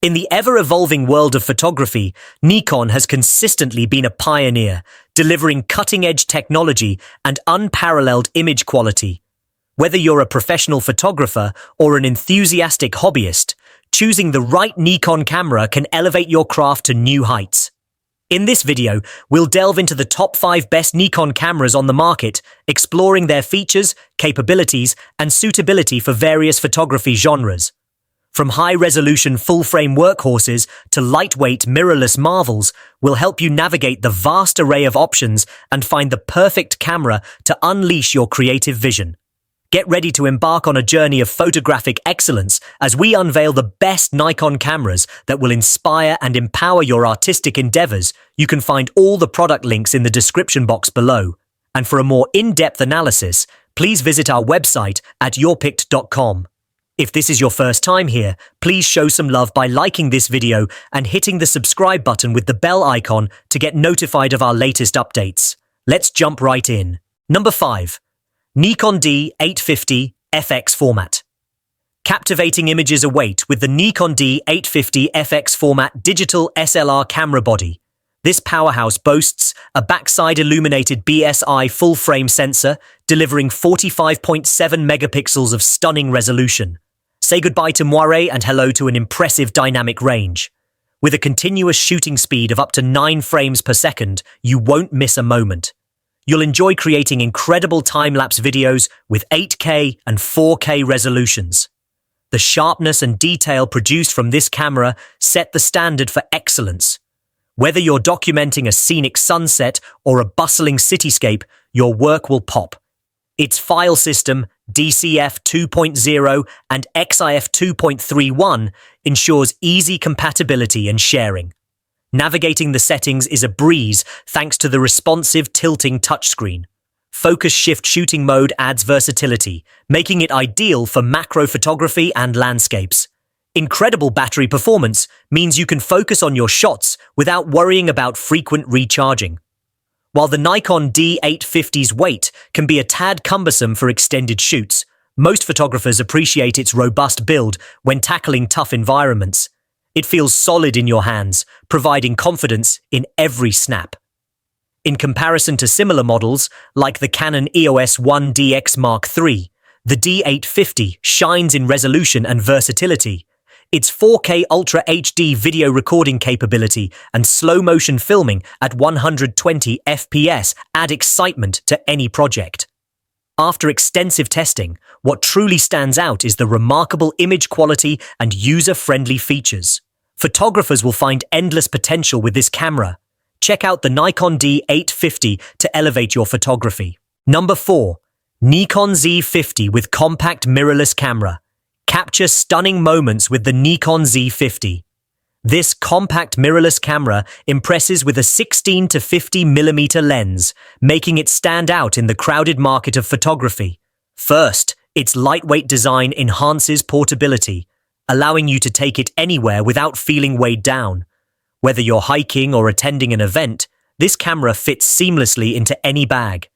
In the ever-evolving world of photography, Nikon has consistently been a pioneer, delivering cutting-edge technology and unparalleled image quality. Whether you're a professional photographer or an enthusiastic hobbyist, choosing the right Nikon camera can elevate your craft to new heights. In this video, we'll delve into the top 5 best Nikon cameras on the market, exploring their features, capabilities, and suitability for various photography genres. From high-resolution full-frame workhorses to lightweight mirrorless marvels, we'll help you navigate the vast array of options and find the perfect camera to unleash your creative vision. Get ready to embark on a journey of photographic excellence as we unveil the best Nikon cameras that will inspire and empower your artistic endeavors. You can find all the product links in the description box below. And for a more in-depth analysis, please visit our website at yourpicked.com. If this is your first time here, please show some love by liking this video and hitting the subscribe button with the bell icon to get notified of our latest updates. Let's jump right in. Number 5. Nikon D850 FX format. Captivating images await with the Nikon D850 FX format digital SLR camera body. This powerhouse boasts a backside illuminated BSI full-frame sensor, delivering 45.7 megapixels of stunning resolution. Say goodbye to moire and hello to an impressive dynamic range. With a continuous shooting speed of up to 9 frames per second, you won't miss a moment. You'll enjoy creating incredible time-lapse videos with 8K and 4K resolutions. The sharpness and detail produced from this camera set the standard for excellence. Whether you're documenting a scenic sunset or a bustling cityscape, your work will pop. Its file system, DCF 2.0 and XIF 2.31, ensures easy compatibility and sharing. Navigating the settings is a breeze thanks to the responsive tilting touchscreen. Focus shift shooting mode adds versatility, making it ideal for macro photography and landscapes. Incredible battery performance means you can focus on your shots without worrying about frequent recharging. While the Nikon D850's weight can be a tad cumbersome for extended shoots, most photographers appreciate its robust build when tackling tough environments. It feels solid in your hands, providing confidence in every snap. In comparison to similar models, like the Canon EOS 1DX Mark III, the D850 shines in resolution and versatility. Its 4K Ultra HD video recording capability and slow-motion filming at 120 FPS add excitement to any project. After extensive testing, what truly stands out is the remarkable image quality and user-friendly features. Photographers will find endless potential with this camera. Check out the Nikon D850 to elevate your photography. Number 4. Nikon Z50 with compact mirrorless camera. Capture stunning moments with the Nikon Z50. This compact mirrorless camera impresses with a 16 to 50 mm lens, making it stand out in the crowded market of photography. First, its lightweight design enhances portability, allowing you to take it anywhere without feeling weighed down. Whether you're hiking or attending an event, this camera fits seamlessly into any bag.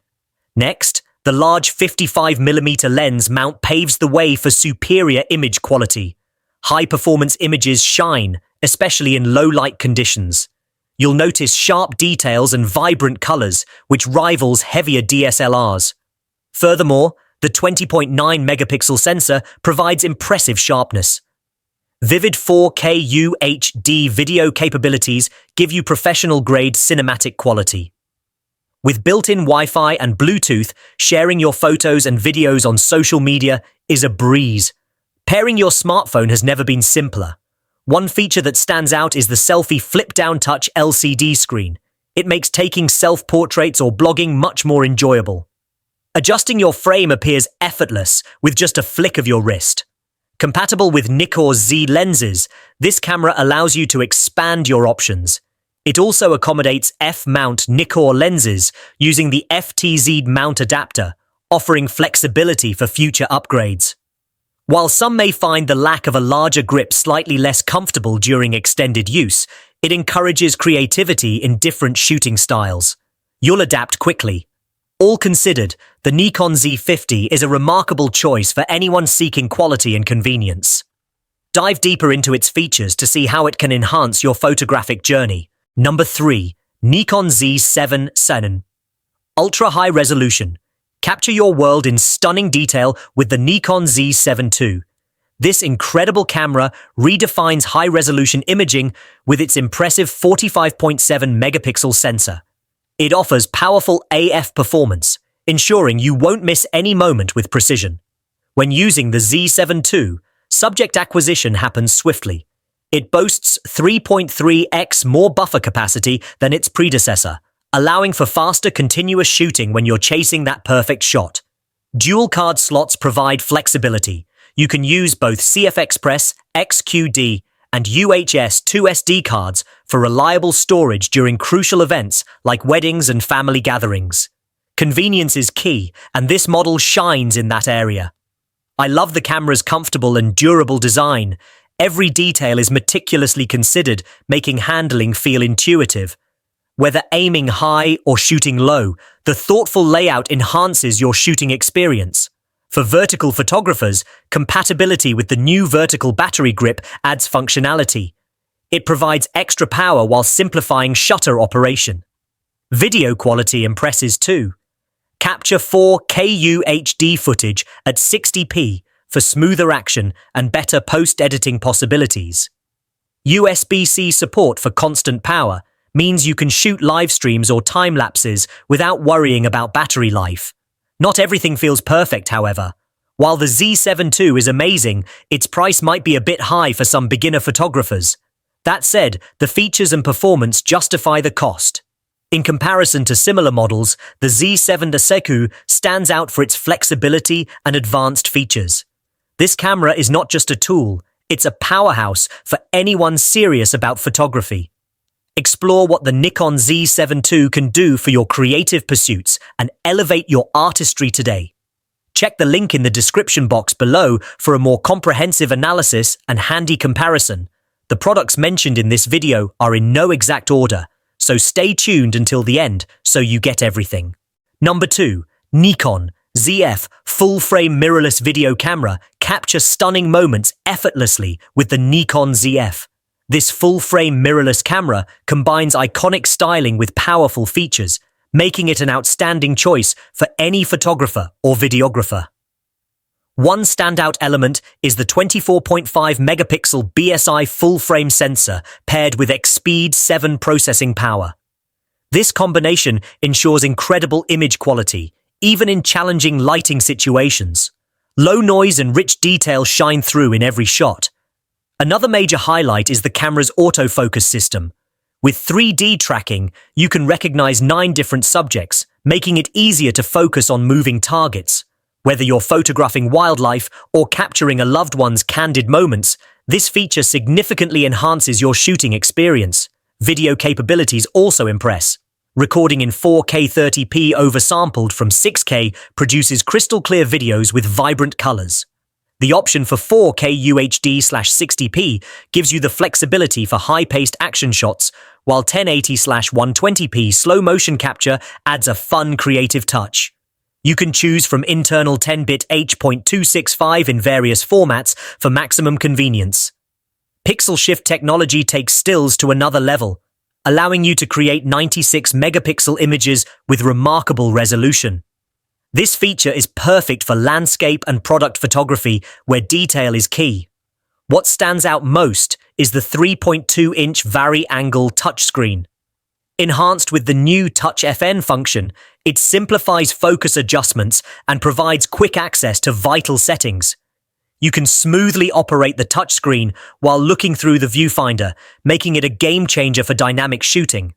Next, the large 55mm lens mount paves the way for superior image quality. High-performance images shine, especially in low-light conditions. You'll notice sharp details and vibrant colors, which rivals heavier DSLRs. Furthermore, the 20.9 megapixel sensor provides impressive sharpness. Vivid 4K UHD video capabilities give you professional-grade cinematic quality. With built-in Wi-Fi and Bluetooth, sharing your photos and videos on social media is a breeze. Pairing your smartphone has never been simpler. One feature that stands out is the selfie flip-down touch LCD screen. It makes taking self-portraits or blogging much more enjoyable. Adjusting your frame appears effortless with just a flick of your wrist. Compatible with Nikon Z lenses, this camera allows you to expand your options. It also accommodates F-mount Nikon lenses using the FTZ mount adapter, offering flexibility for future upgrades. While some may find the lack of a larger grip slightly less comfortable during extended use, it encourages creativity in different shooting styles. You'll adapt quickly. All considered, the Nikon Z50 is a remarkable choice for anyone seeking quality and convenience. Dive deeper into its features to see how it can enhance your photographic journey. Number 3. Nikon Z7. Ultra high resolution. Capture your world in stunning detail with the Nikon Z7 II. This incredible camera redefines high-resolution imaging with its impressive 45.7 megapixel sensor. It offers powerful AF performance, ensuring you won't miss any moment with precision. When using the Z7 II, subject acquisition happens swiftly. It boasts 3.3x more buffer capacity than its predecessor, allowing for faster continuous shooting when you're chasing that perfect shot. Dual card slots provide flexibility. You can use both CF Express, XQD, and UHS 2SD cards for reliable storage during crucial events like weddings and family gatherings. Convenience is key, and this model shines in that area. I love the camera's comfortable and durable design. Every detail is meticulously considered, making handling feel intuitive. Whether aiming high or shooting low, the thoughtful layout enhances your shooting experience. For vertical photographers, compatibility with the new vertical battery grip adds functionality. It provides extra power while simplifying shutter operation. Video quality impresses too. Capture 4K UHD footage at 60p for smoother action and better post-editing possibilities. USB-C support for constant power means you can shoot live streams or time lapses without worrying about battery life. Not everything feels perfect, however. While the Z7 II is amazing, its price might be a bit high for some beginner photographers. That said, the features and performance justify the cost. In comparison to similar models, the Z7 stands out for its flexibility and advanced features. This camera is not just a tool, it's a powerhouse for anyone serious about photography. Explore what the Nikon Z7 II can do for your creative pursuits and elevate your artistry today. Check the link in the description box below for a more comprehensive analysis and handy comparison. The products mentioned in this video are in no exact order, so stay tuned until the end so you get everything. Number 2. Nikon ZF full-frame mirrorless video camera. Capture stunning moments effortlessly with the Nikon ZF. This full-frame mirrorless camera combines iconic styling with powerful features, making it an outstanding choice for any photographer or videographer. One standout element is the 24.5 megapixel BSI full-frame sensor paired with Speed 7 processing power. This combination ensures incredible image quality, even in challenging lighting situations. Low noise and rich detail shine through in every shot. Another major highlight is the camera's autofocus system. With 3D tracking, you can recognize 9 different subjects, making it easier to focus on moving targets. Whether you're photographing wildlife or capturing a loved one's candid moments, this feature significantly enhances your shooting experience. Video capabilities also impress. Recording in 4K 30p oversampled from 6K produces crystal-clear videos with vibrant colors. The option for 4K UHD/60p gives you the flexibility for high-paced action shots, while 1080/120p slow-motion capture adds a fun creative touch. You can choose from internal 10-bit H.265 in various formats for maximum convenience. Pixel shift technology takes stills to another level, allowing you to create 96 megapixel images with remarkable resolution. This feature is perfect for landscape and product photography where detail is key. What stands out most is the 3.2-inch vari-angle touchscreen. Enhanced with the new Touch FN function, it simplifies focus adjustments and provides quick access to vital settings. You can smoothly operate the touchscreen while looking through the viewfinder, making it a game-changer for dynamic shooting.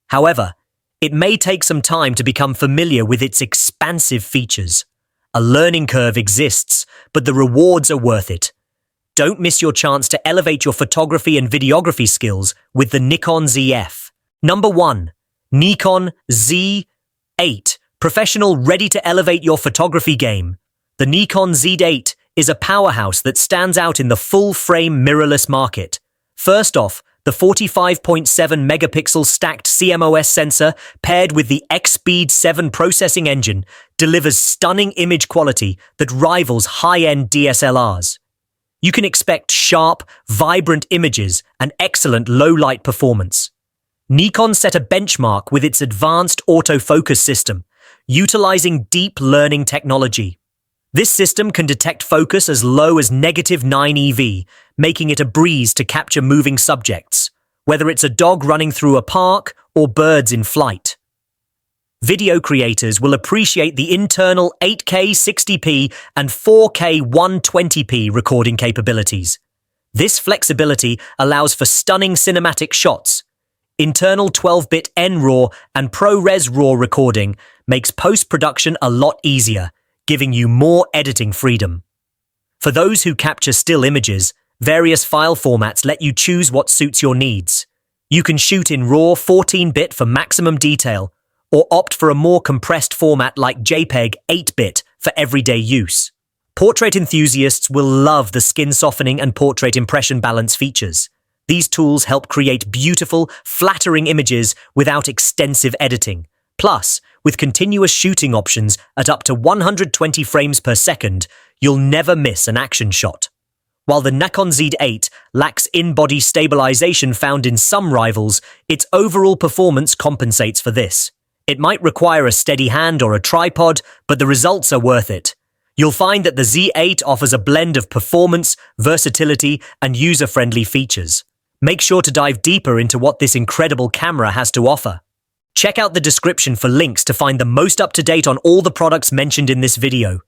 However, it may take some time to become familiar with its expansive features. A learning curve exists, but the rewards are worth it. Don't miss your chance to elevate your photography and videography skills with the Nikon ZF. Number 1. Nikon Z8. Professional, ready to elevate your photography game. The Nikon Z8 is a powerhouse that stands out in the full-frame mirrorless market. First off, the 45.7 megapixel stacked CMOS sensor paired with the Speed 7 processing engine delivers stunning image quality that rivals high-end DSLRs. You can expect sharp, vibrant images and excellent low-light performance. Nikon set a benchmark with its advanced autofocus system, utilizing deep learning technology. This system can detect focus as low as -9 EV, making it a breeze to capture moving subjects, whether it's a dog running through a park or birds in flight. Video creators will appreciate the internal 8K 60p and 4K 120p recording capabilities. This flexibility allows for stunning cinematic shots. Internal 12-bit NRAW and ProRes RAW recording makes post-production a lot easier, giving you more editing freedom. For those who capture still images, various file formats let you choose what suits your needs. You can shoot in RAW 14-bit for maximum detail, or opt for a more compressed format like JPEG 8-bit for everyday use. Portrait enthusiasts will love the skin softening and portrait impression balance features. These tools help create beautiful, flattering images without extensive editing. Plus, with continuous shooting options at up to 120 frames per second, you'll never miss an action shot. While the Nikon Z8 lacks in-body stabilization found in some rivals, its overall performance compensates for this. It might require a steady hand or a tripod, but the results are worth it. You'll find that the Z8 offers a blend of performance, versatility, and user-friendly features. Make sure to dive deeper into what this incredible camera has to offer. Check out the description for links to find the most up-to-date on all the products mentioned in this video.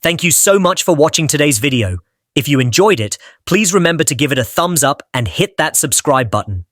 Thank you so much for watching today's video. If you enjoyed it, please remember to give it a thumbs up and hit that subscribe button.